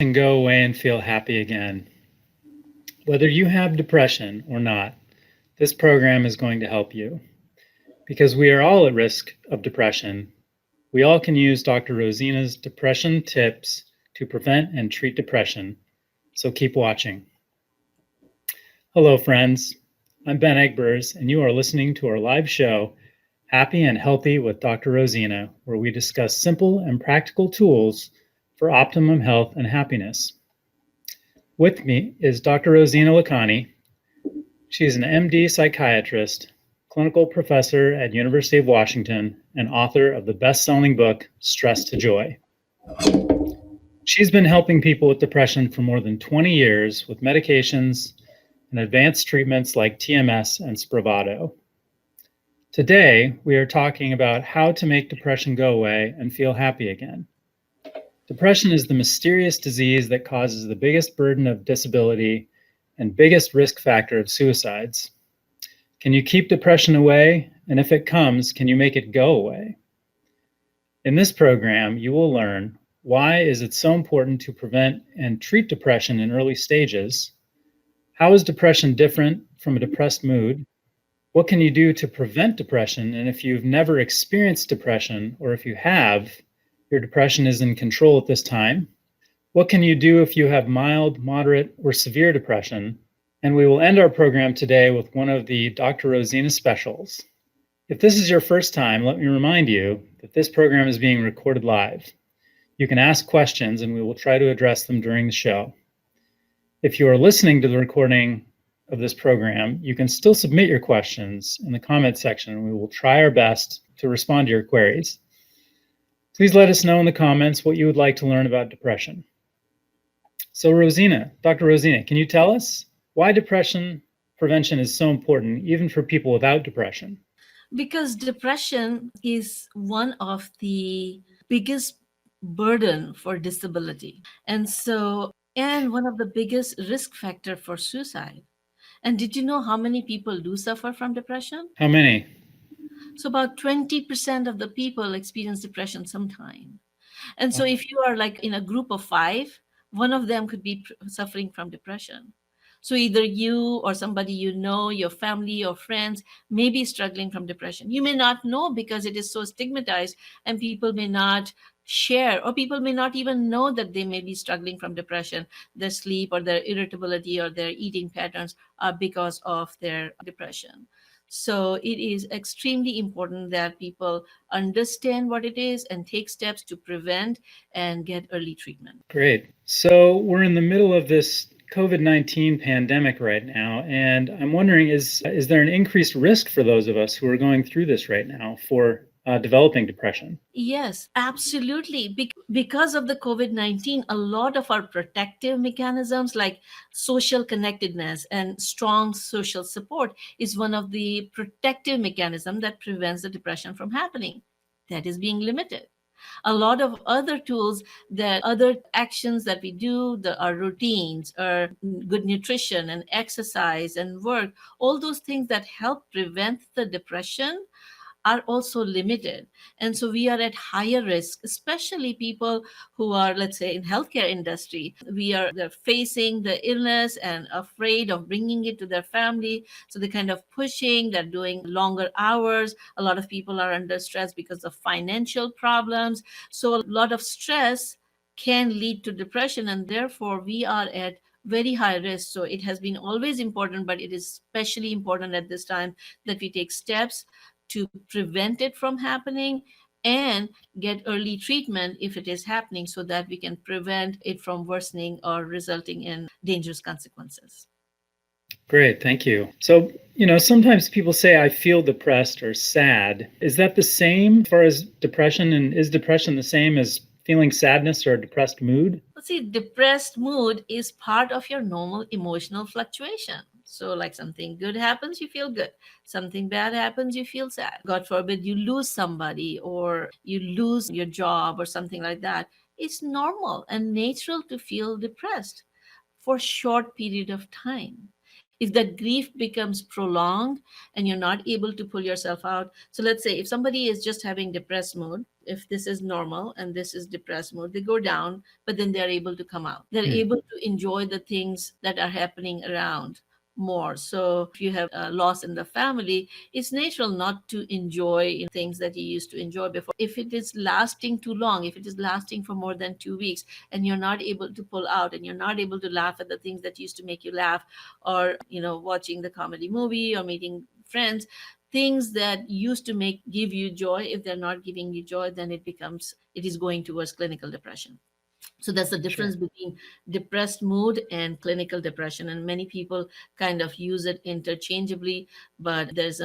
And go away and feel happy again. Whether you have depression or not, this program is going to help you because we are all at risk of depression. We all can use Dr. Rozina's depression tips to prevent and treat depression. So keep watching. Hello, friends. I'm Ben Egbers, and you are listening to our live show, Happy and Healthy with Dr. Rozina, where we discuss simple and practical tools for optimum health and happiness. With me is Dr. Rozina Lakhani. She is an MD psychiatrist, clinical professor at University of Washington, and author of the best-selling book, Stress to Joy. She's been helping people with depression for more than 20 years with medications and advanced treatments like TMS and Spravato. Today, we are talking about how to make depression go away and feel happy again. Depression is the mysterious disease that causes the biggest burden of disability and biggest risk factor of suicides. Can you keep depression away? And if it comes, can you make it go away? In this program, you will learn why is it so important to prevent and treat depression in early stages? How is depression different from a depressed mood? What can you do to prevent depression? And if you've never experienced depression, or if you have, your depression is in control at this time. What can you do if you have mild, moderate, or severe depression? And we will end our program today with one of the Dr. Rozina specials. If this is your first time, let me remind you that this program is being recorded live. You can ask questions and we will try to address them during the show. If you are listening to the recording of this program, you can still submit your questions in the comment section and we will try our best to respond to your queries. Please let us know in the comments what you would like to learn about depression. So Rozina, Dr. Rozina, can you tell us why depression prevention is so important even for people without depression? Because depression is one of the biggest burden for disability. And one of the biggest risk factor for suicide. And did you know how many people do suffer from depression? How many? So about 20% of the people experience depression sometime. And so if you are like in a group of 5, one of them could be suffering from depression. So either you or somebody you know, your family or friends may be struggling from depression. You may not know because it is so stigmatized and people may not share, or people may not even know that they may be struggling from depression. Their sleep or their irritability or their eating patterns are because of their depression. So it is extremely important that people understand what it is and take steps to prevent and get early treatment. Great. So we're in the middle of this COVID-19 pandemic right now, and I'm wondering, is there an increased risk for those of us who are going through this right now for developing depression? Yes, absolutely. Because of the COVID-19, a lot of our protective mechanisms like social connectedness and strong social support is one of the protective mechanisms that prevents the depression from happening. That is being limited. A lot of other tools, that other actions that we do, our routines, our good nutrition and exercise and work, all those things that help prevent the depression are also limited. And so we are at higher risk, especially people who are, let's say, in healthcare industry. They're facing the illness and afraid of bringing it to their family, so they're kind of pushing, they're doing longer hours. A lot of people are under stress because of financial problems. So a lot of stress can lead to depression, and therefore we are at very high risk. So it has been always important, but it is especially important at this time that we take steps to prevent it from happening and get early treatment if it is happening, so that we can prevent it from worsening or resulting in dangerous consequences. Great, thank you. So, sometimes people say, I feel depressed or sad. Is that the same as far as depression? And is depression the same as feeling sadness or a depressed mood? Well, see, depressed mood is part of your normal emotional fluctuation. So, like something good happens, you feel good. Something bad happens, you feel sad. God forbid you lose somebody or you lose your job or something like that. It's normal and natural to feel depressed for short period of time. if that grief becomes prolonged and you're not able to pull yourself out. So let's say if somebody is just having depressed mood, if this is normal and this is depressed mode, they go down, but then they're able to come out. They're Hmm. able to enjoy the things that are happening around more. So if you have a loss in the family, it's natural not to enjoy things that you used to enjoy before. If it is lasting too long, if it is lasting for more than 2 weeks, and you're not able to pull out, and you're not able to laugh at the things that used to make you laugh, or watching the comedy movie or meeting friends, things that used to make give you joy, if they're not giving you joy, then it is going towards clinical depression. So that's the difference Sure. between depressed mood and clinical depression, and many people kind of use it interchangeably, but there's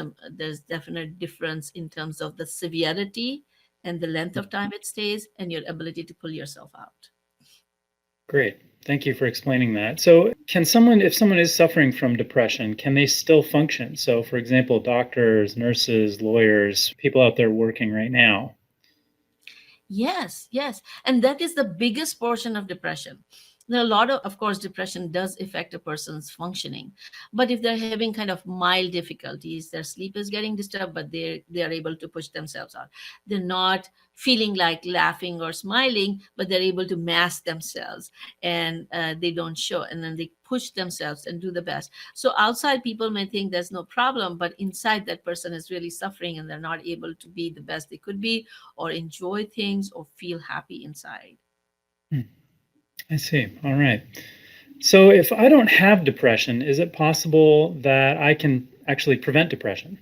definite difference in terms of the severity and the length of time it stays and your ability to pull yourself out. Great. Thank you for explaining that. So, if someone is suffering from depression, can they still function? So, for example, doctors, nurses, lawyers, people out there working right now. Yes, yes. And that is the biggest portion of depression. There are a lot of course, depression does affect a person's functioning. But if they're having kind of mild difficulties, their sleep is getting disturbed, but they are able to push themselves out. They're not feeling like laughing or smiling, but they're able to mask themselves, and they don't show. And then they push themselves and do the best. So outside people may think there's no problem, but inside that person is really suffering and they're not able to be the best they could be, or enjoy things, or feel happy inside. Hmm. I see. All right. So, if I don't have depression, is it possible that I can actually prevent depression?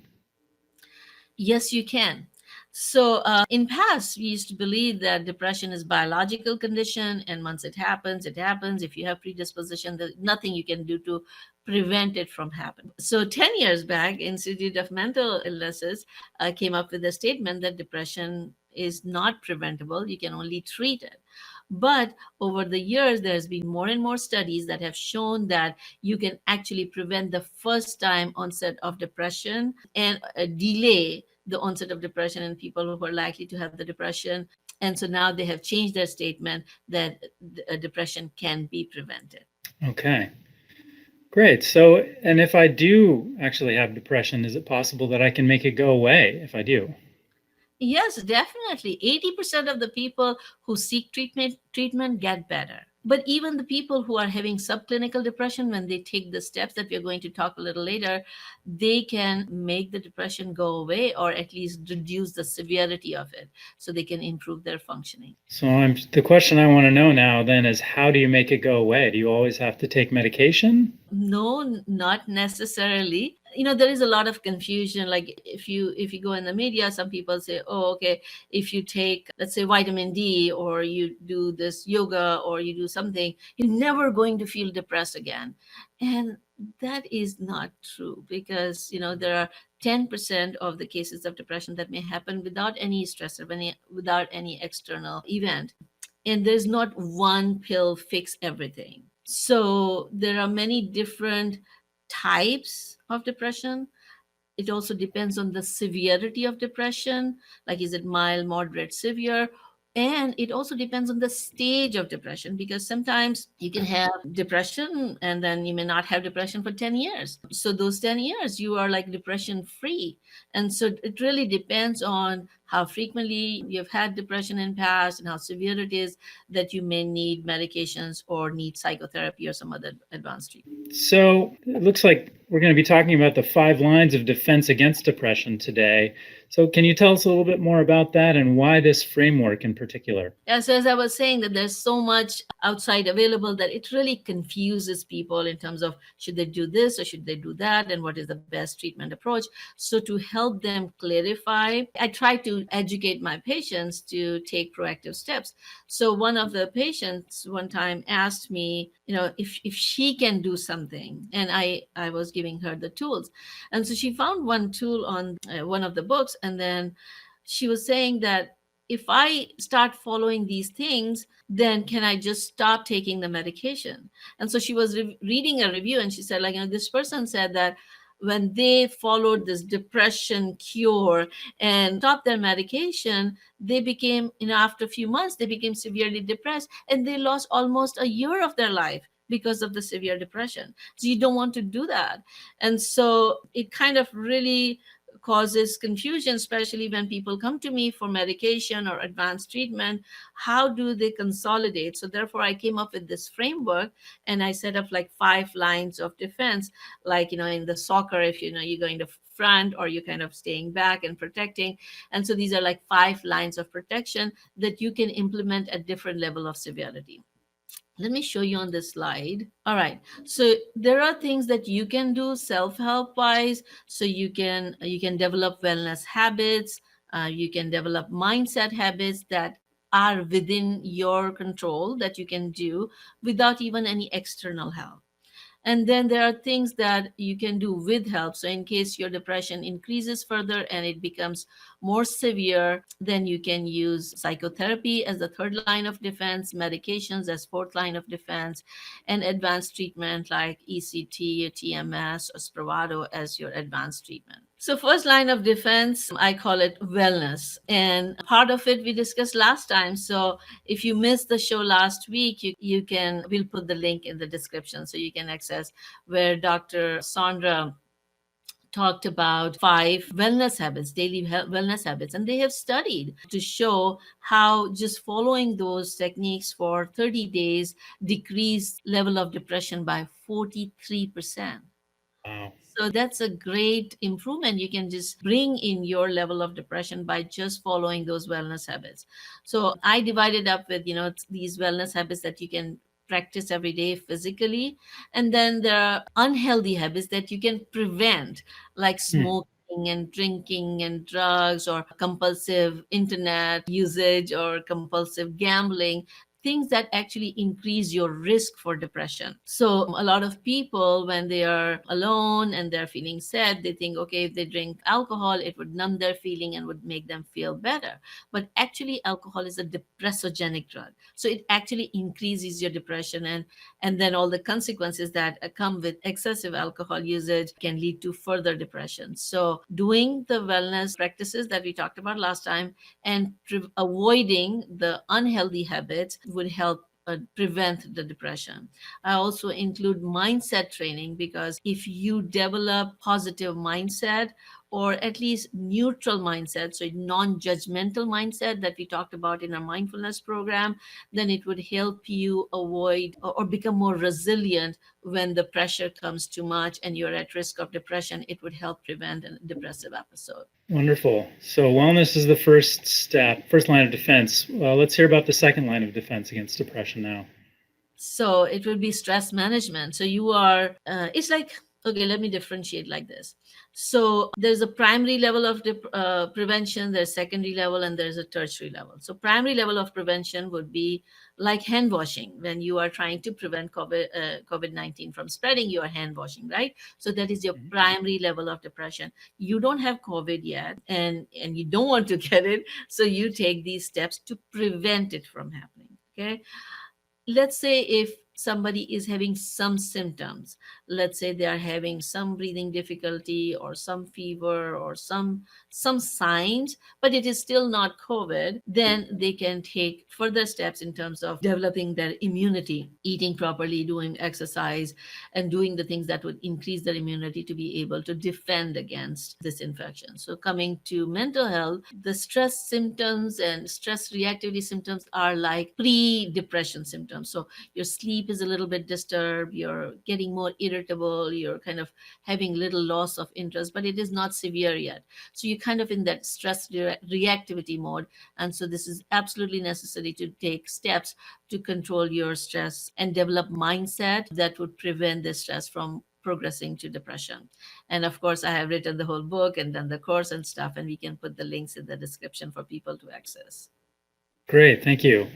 Yes, you can. So, in past, we used to believe that depression is biological condition, and once it happens, it happens. If you have predisposition, there's nothing you can do to prevent it from happening. So, 10 years back, Institute of Mental Illnesses came up with a statement that depression is not preventable. You can only treat it. But over the years, there's been more and more studies that have shown that you can actually prevent the first time onset of depression, and delay the onset of depression in people who are likely to have the depression. And so now they have changed their statement that depression can be prevented. Okay. Great. So, and if I do actually have depression, is it possible that I can make it go away if I do? Yes, definitely. 80% of the people who seek treatment get better. But even the people who are having subclinical depression, when they take the steps that we're going to talk a little later, they can make the depression go away, or at least reduce the severity of it, so they can improve their functioning. So, the question I want to know now then is, how do you make it go away? Do you always have to take medication? No, not necessarily. There is a lot of confusion. Like if you go in the media, some people say, oh, okay, if you take, let's say, vitamin D, or you do this yoga, or you do something, you're never going to feel depressed again. And that is not true, because there are 10% of the cases of depression that may happen without any stress, or without any external event. And there's not one pill fix everything. So there are many different types of depression. It also depends on the severity of depression, like is it mild, moderate, severe. And it also depends on the stage of depression, because sometimes you can have depression and then you may not have depression for 10 years. So those 10 years you are like depression free. And so it really depends on how frequently you've had depression in past, and how severe it is, that you may need medications or need psychotherapy or some other advanced treatment. So, it looks like we're going to be talking about the 5 lines of defense against depression today. So, can you tell us a little bit more about that and why this framework in particular? As I was saying, that there's so much outside available that it really confuses people in terms of should they do this or should they do that, and what is the best treatment approach. So to help them clarify, I try to educate my patients to take proactive steps. So one of the patients one time asked me, if she can do something, and I was giving her the tools. And so she found one tool on one of the books, and then she was saying that if I start following these things, then can I just stop taking the medication? And so she was reading a review, and she said, like, this person said that when they followed this depression cure and stopped their medication, they became, after a few months, they became severely depressed, and they lost almost a year of their life because of the severe depression. So you don't want to do that. And so it kind of really causes confusion, especially when people come to me for medication or advanced treatment. How do they consolidate? So therefore I came up with this framework, and I set up like 5 lines of defense. Like, in the soccer, if you're going to front, or you're kind of staying back and protecting. And so these are like 5 lines of protection that you can implement at different level of severity. Let me show you on this slide. All right, so there are things that you can do self-help wise. So you can develop wellness habits. You can develop mindset habits that are within your control, that you can do without even any external help. And then there are things that you can do with help. So, in case your depression increases further and it becomes more severe, then you can use psychotherapy as the third line of defense, medications as fourth line of defense, and advanced treatment like ECT, TMS, or Spravato as your advanced treatment. So, first line of defense, I call it wellness. And part of it we discussed last time. So, if you missed the show last week, we'll put the link in the description so you can access, where Dr. Sandra talked about 5 wellness habits, daily wellness habits, and they have studied to show how just following those techniques for 30 days decreased level of depression by 43%. Wow. So that's a great improvement you can just bring in your level of depression by just following those wellness habits. So I divided up with, these wellness habits that you can practice every day physically. And then there are unhealthy habits that you can prevent, like Hmm. smoking and drinking and drugs, or compulsive internet usage, or compulsive gambling, things that actually increase your risk for depression. So, a lot of people, when they are alone and they're feeling sad, they think, okay, if they drink alcohol, it would numb their feeling and would make them feel better. But actually, alcohol is a depressogenic drug. So, it actually increases your depression, and then all the consequences that come with excessive alcohol usage can lead to further depression. So, doing the wellness practices that we talked about last time, and avoiding the unhealthy habits would help prevent the depression. I also include mindset training, because if you develop positive mindset, or at least neutral mindset, so non-judgmental mindset that we talked about in our mindfulness program, then it would help you avoid, or become more resilient when the pressure comes too much and you're at risk of depression. It would help prevent a depressive episode. Wonderful. So, wellness is the first step, first line of defense. Well, let's hear about the second line of defense against depression now. So it will be stress management. So you are, it's like, okay, let me differentiate like this. So there's a primary level of prevention, there's secondary level, and there's a tertiary level. So primary level of prevention would be like hand washing. When you are trying to prevent COVID-19 from spreading, you are hand washing, right? So that is your Mhm. primary level of depression. You don't have COVID yet, and you don't want to get it. So you take these steps to prevent it from happening. Okay, let's say if somebody is having some symptoms, let's say they are having some breathing difficulty, or some fever, or some signs, but it is still not COVID, then they can take further steps in terms of developing their immunity, eating properly, doing exercise, and doing the things that would increase their immunity to be able to defend against this infection. So coming to mental health, the stress symptoms and stress reactivity symptoms are like pre-depression symptoms. So your sleep is a little bit disturbed, you're getting more irritable, you're kind of having little loss of interest, but it is not severe yet. So you're kind of in that stress reactivity mode. And so this is absolutely necessary to take steps to control your stress and develop mindset that would prevent the stress from progressing to depression. And of course, I have written the whole book and done the course and stuff, and we can put the links in the description for people to access. Great, thank you.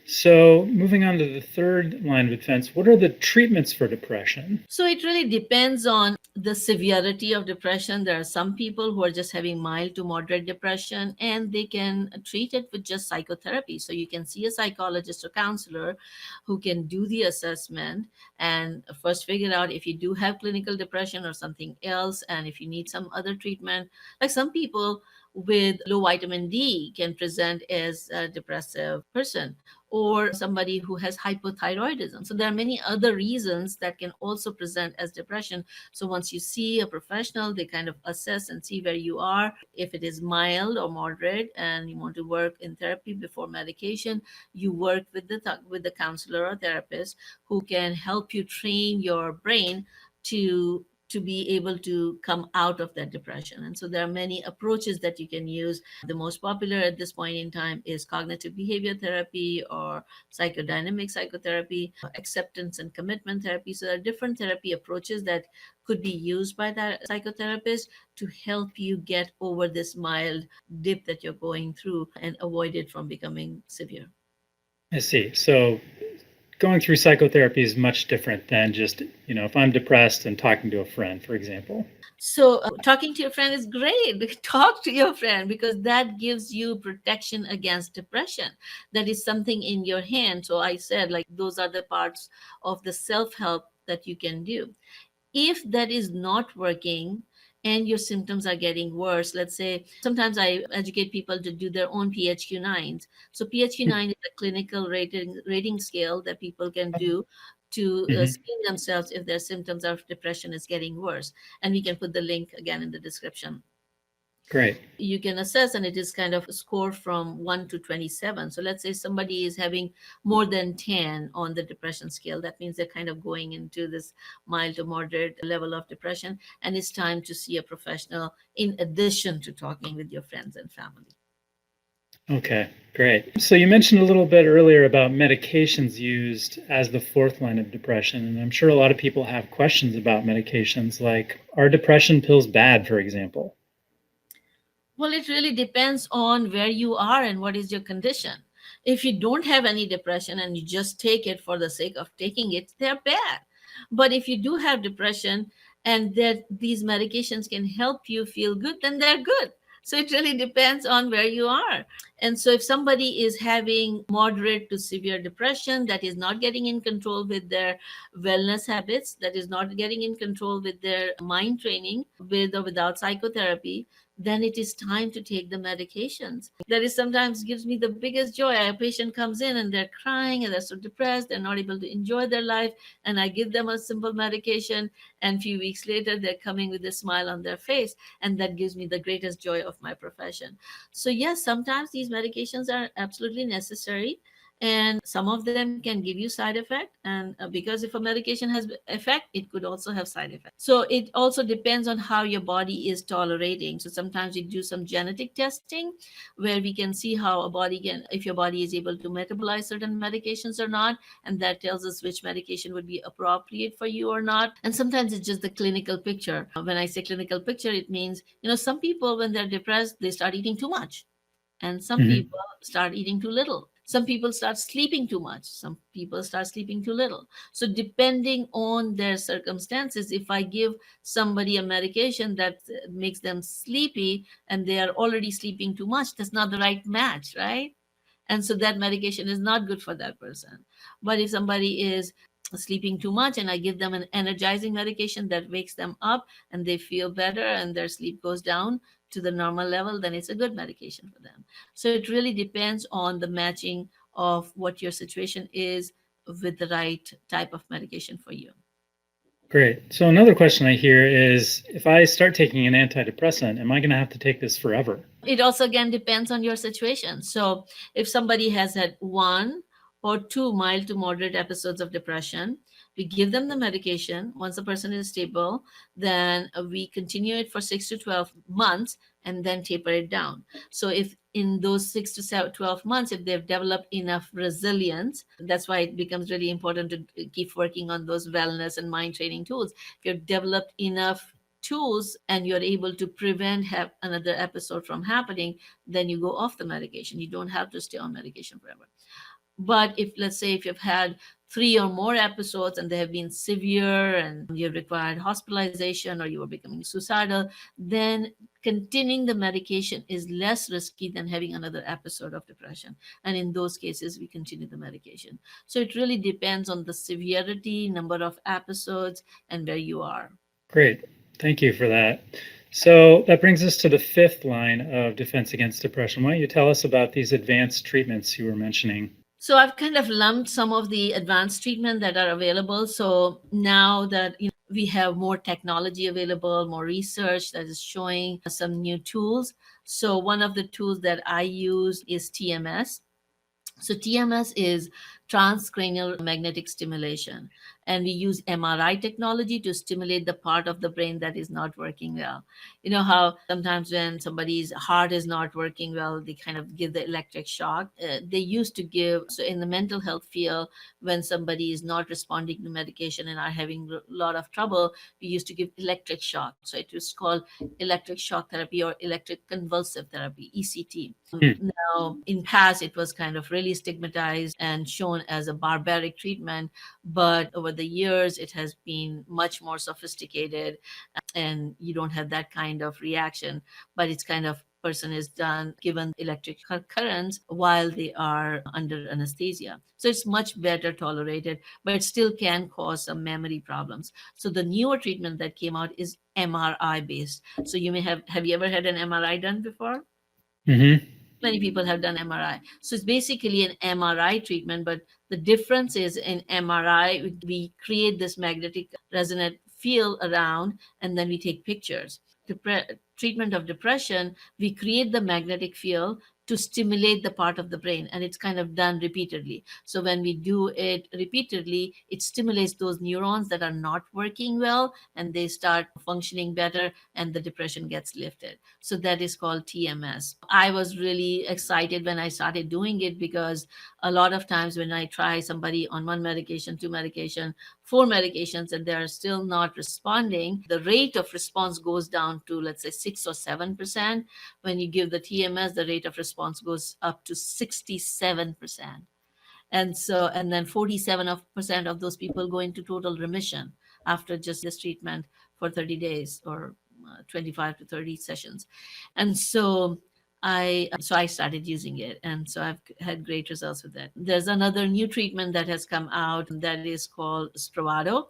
So, moving on to the third line of defense, what are the treatments for depression? So it really depends on the severity of depression. There are some people who are just having mild to moderate depression, and they can treat it with just psychotherapy. So you can see a psychologist or counselor who can do the assessment and first figure out if you do have clinical depression or something else, and if you need some other treatment. Like some people with low vitamin D can present as a depressive person, or somebody who has hypothyroidism. So there are many other reasons that can also present as depression. So once you see a professional, they kind of assess and see where you are. If it is mild or moderate and you want to work in therapy before medication, you work with the counselor or therapist who can help you train your brain to be able to come out of that depression. And so there are many approaches that you can use. The most popular at this point in time is cognitive behavior therapy or psychodynamic psychotherapy, acceptance and commitment therapy. So there are different therapy approaches that could be used by that psychotherapist to help you get over this mild dip that you're going through and avoid it from becoming severe. I see. So going through psychotherapy is much different than just, if I'm depressed and talking to a friend, for example. So, talking to your friend is great. Talk to your friend because that gives you protection against depression. That is something in your hand. So, I said, like, those are the parts of the self help that you can do. If that is not working and your symptoms are getting worse, let's say sometimes I educate people to do their own PHQ-9s. So PHQ-9 is a clinical rating scale that people can do to Mhm. screen themselves if their symptoms of depression is getting worse. And we can put the link again in the description. Great. You can assess, and it is kind of a score from 1 to 27. So let's say somebody is having more than 10 on the depression scale. That means they're kind of going into this mild to moderate level of depression, and it's time to see a professional in addition to talking with your friends and family. Okay, great. So you mentioned a little bit earlier about medications used as the fourth line of depression, and I'm sure a lot of people have questions about medications like, are depression pills bad, for example? Well, it really depends on where you are and what is your condition. If you don't have any depression and you just take it for the sake of taking it, they're bad. But if you do have depression and that these medications can help you feel good, then they're good. So it really depends on where you are. And so if somebody is having moderate to severe depression that is not getting in control with their wellness habits, that is not getting in control with their mind training, with or without psychotherapy, then it is time to take the medications. That is sometimes gives me the biggest joy. A patient comes in and they're crying and they're so depressed, they're not able to enjoy their life, and I give them a simple medication, and a few weeks later they're coming with a smile on their face, and that gives me the greatest joy of my profession. So yes, sometimes these medications are absolutely necessary, and some of them can give you side effect, and because if a medication has effect, it could also have side effects. So it also depends on how your body is tolerating. So sometimes we do some genetic testing where we can see how a body can, if your body is able to metabolize certain medications or not, and that tells us which medication would be appropriate for you or not. And sometimes it's just the clinical picture. When I say clinical picture, it means, some people when they're depressed, they start eating too much, and some Mhm. people start eating too little. Some people start sleeping too much. Some people start sleeping too little. So, depending on their circumstances, if I give somebody a medication that makes them sleepy and they are already sleeping too much, that's not the right match, right? And so that medication is not good for that person. But if somebody is sleeping too much and I give them an energizing medication that wakes them up and they feel better and their sleep goes down to the normal level, then it's a good medication for them. So it really depends on the matching of what your situation is with the right type of medication for you. Great. So another question I hear is, if I start taking an antidepressant, am I going to have to take this forever? It also again depends on your situation. So if somebody has had one or two mild to moderate episodes of depression, we give them the medication. Once the person is stable, then we continue it for 6 to 12 months and then taper it down. So if in those 6 to 12 months, if they've developed enough resilience, that's why it becomes really important to keep working on those wellness and mind training tools. If you've developed enough tools and you're able to prevent have another episode from happening, then you go off the medication. You don't have to stay on medication forever. But if, let's say, if you've had three or more episodes and they have been severe and you've required hospitalization or you are becoming suicidal, then continuing the medication is less risky than having another episode of depression. And in those cases, we continue the medication. So it really depends on the severity, number of episodes, and where you are. Great. Thank you for that. So that brings us to the fifth line of defense against depression. Why don't you tell us about these advanced treatments you were mentioning? So I've kind of lumped some of the advanced treatment that are available. So now that we have more technology available, more research that is showing some new tools. So one of the tools that I use is TMS. So TMS is transcranial magnetic stimulation, and we use MRI technology to stimulate the part of the brain that is not working well. You know how sometimes when somebody's heart is not working well, they kind of give the electric shock. They used to give, so in the mental health field, when somebody is not responding to medication and are having a lot of trouble, we used to give electric shock. So it was called electric shock therapy or electric convulsive therapy, ECT. Hmm. Now, in past, it was kind of really stigmatized and shown as a barbaric treatment, but over the years, it has been much more sophisticated, and you don't have that kind of reaction. But it's kind of person is done given electric currents while they are under anesthesia, so it's much better tolerated, but it still can cause some memory problems. So the newer treatment that came out is MRI based. So you may have you ever had an MRI done before? Mm-hmm. Many people have done MRI. So it's basically an MRI treatment, but the difference is in MRI, we create this magnetic resonant field around, and then we take pictures. Treatment of depression, we create the magnetic field to stimulate the part of the brain, and it's kind of done repeatedly. So when we do it repeatedly, it stimulates those neurons that are not working well, and they start functioning better, and the depression gets lifted. So that is called TMS. I was really excited when I started doing it, because a lot of times when I try somebody on one medication, two medication, four medications, and they're still not responding, the rate of response goes down to, let's say, 6 or 7%. When you give the TMS, the rate of response goes up to 67%. And then 47% of those people go into total remission after just this treatment for 30 days or 25 to 30 sessions. And so I started using it, and so I've had great results with that. There's another new treatment that has come out that is called Spravato.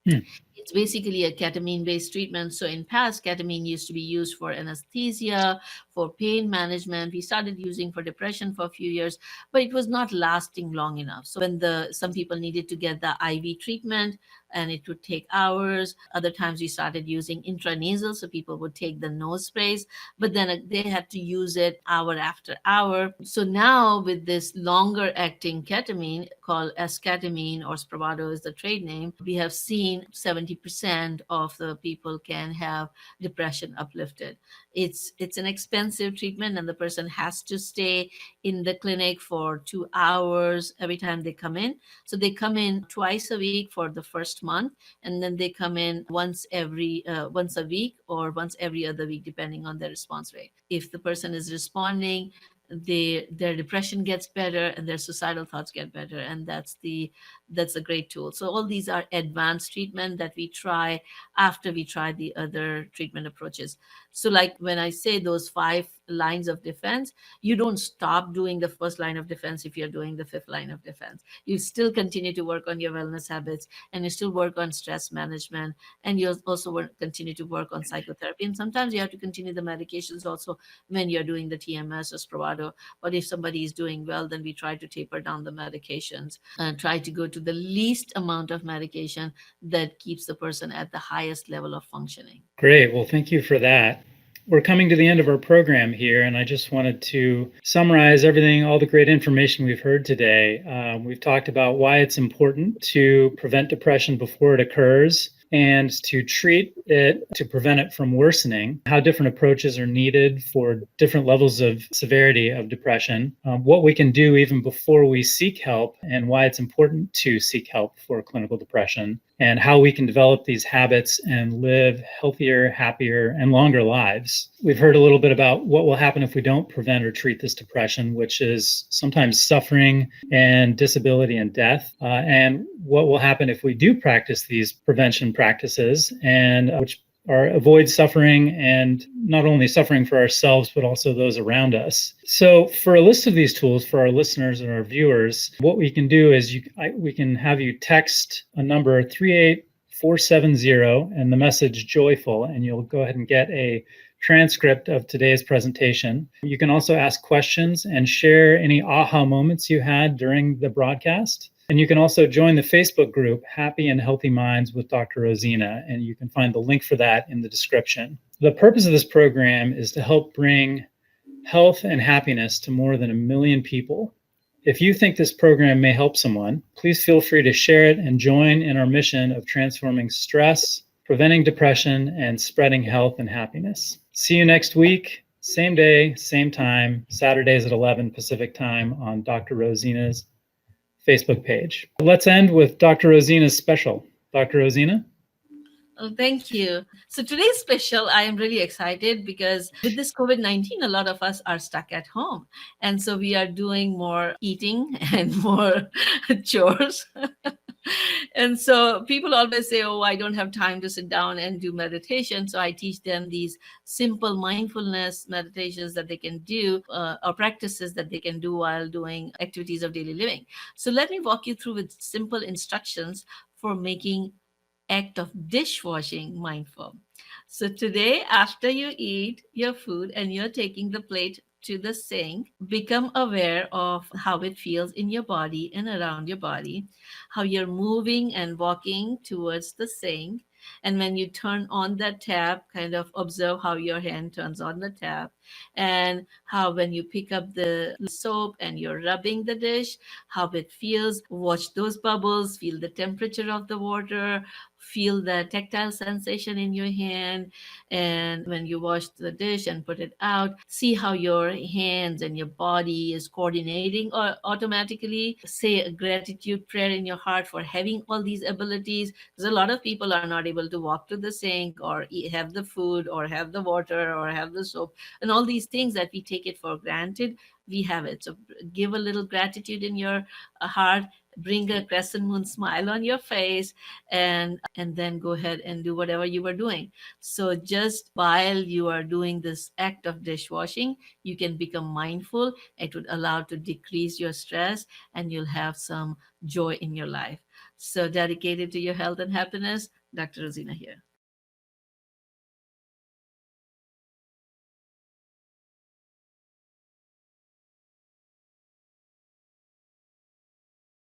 Hmm. It's basically a ketamine based treatment. So in past, ketamine used to be used for anesthesia, for pain management. We started using for depression for a few years, but it was not lasting long enough. So when the some people needed to get the IV treatment, and it would take hours. Other times we started using intranasal, so people would take the nose sprays, but then they had to use it hour after hour. So now with this longer acting ketamine called esketamine, or Spravato is the trade name, we have seen 70% of the people can have depression uplifted. It's an expensive treatment, and the person has to stay in the clinic for 2 hours every time they come in. So they come in twice a week for the first month, and then they come in once a week or once every other week, depending on their response rate. If the person is responding, their depression gets better and their suicidal thoughts get better, and that's a great tool. So all these are advanced treatment that we try after we try the other treatment approaches. So like when I say those 5 lines of defense, you don't stop doing the first line of defense if you're doing the fifth line of defense. You still continue to work on your wellness habits, and you still work on stress management, and you also continue to work on psychotherapy, and sometimes you have to continue the medications also when you're doing the TMS or Spravato. But if somebody is doing well, then we try to taper down the medications and try to go to the least amount of medication that keeps the person at the highest level of functioning. Great. Well, thank you for that. We're coming to the end of our program here, and I just wanted to summarize everything, all the great information we've heard today. We've talked about why it's important to prevent depression before it occurs and to treat it to prevent it from worsening, how different approaches are needed for different levels of severity of depression, what we can do even before we seek help, and why it's important to seek help for clinical depression, and how we can develop these habits and live healthier, happier, and longer lives. We've heard a little bit about what will happen if we don't prevent or treat this depression, which is sometimes suffering and disability and death, and what will happen if we do practice these prevention practices, and which are avoid suffering, and not only suffering for ourselves, but also those around us. So for a list of these tools for our listeners and our viewers, what we can do is we can have you text a number 38470 and the message joyful, and you'll go ahead and get a transcript of today's presentation. You can also ask questions and share any aha moments you had during the broadcast. And you can also join the Facebook group, Happy and Healthy Minds with Dr. Rozina, and you can find the link for that in the description. The purpose of this program is to help bring health and happiness to more than 1 million people. If you think this program may help someone, please feel free to share it and join in our mission of transforming stress, preventing depression, and spreading health and happiness. See you next week, same day, same time, Saturdays at 11 Pacific time on Dr. Rozina's Facebook page. Let's end with Dr. Rozina's special. Dr. Rozina? Oh, thank you. So today's special, I am really excited because with this COVID-19, a lot of us are stuck at home. And so we are doing more eating and more chores. And so people always say, oh, I don't have time to sit down and do meditation. So I teach them these simple mindfulness meditations that they can do, or practices that they can do while doing activities of daily living. So let me walk you through with simple instructions for making act of dishwashing mindful. So today, after you eat your food and you're taking the plate to the sink, become aware of how it feels in your body and around your body, how you're moving and walking towards the sink. And when you turn on that tap, kind of observe how your hand turns on the tap, and how when you pick up the soap and you're rubbing the dish, how it feels. Watch those bubbles, feel the temperature of the water, feel the tactile sensation in your hand. And when you wash the dish and put it out, see how your hands and your body is coordinating or automatically. Say a gratitude prayer in your heart for having all these abilities, because a lot of people are not able to walk to the sink or have the food or have the water or have the soap, and all these things that we take it for granted, we have it. So give a little gratitude in your heart, bring a crescent moon smile on your face, and then go ahead and do whatever you were doing. So just while you are doing this act of dishwashing, you can become mindful. It would allow to decrease your stress, and you'll have some joy in your life. So dedicated to your health and happiness, Dr. Rozina here.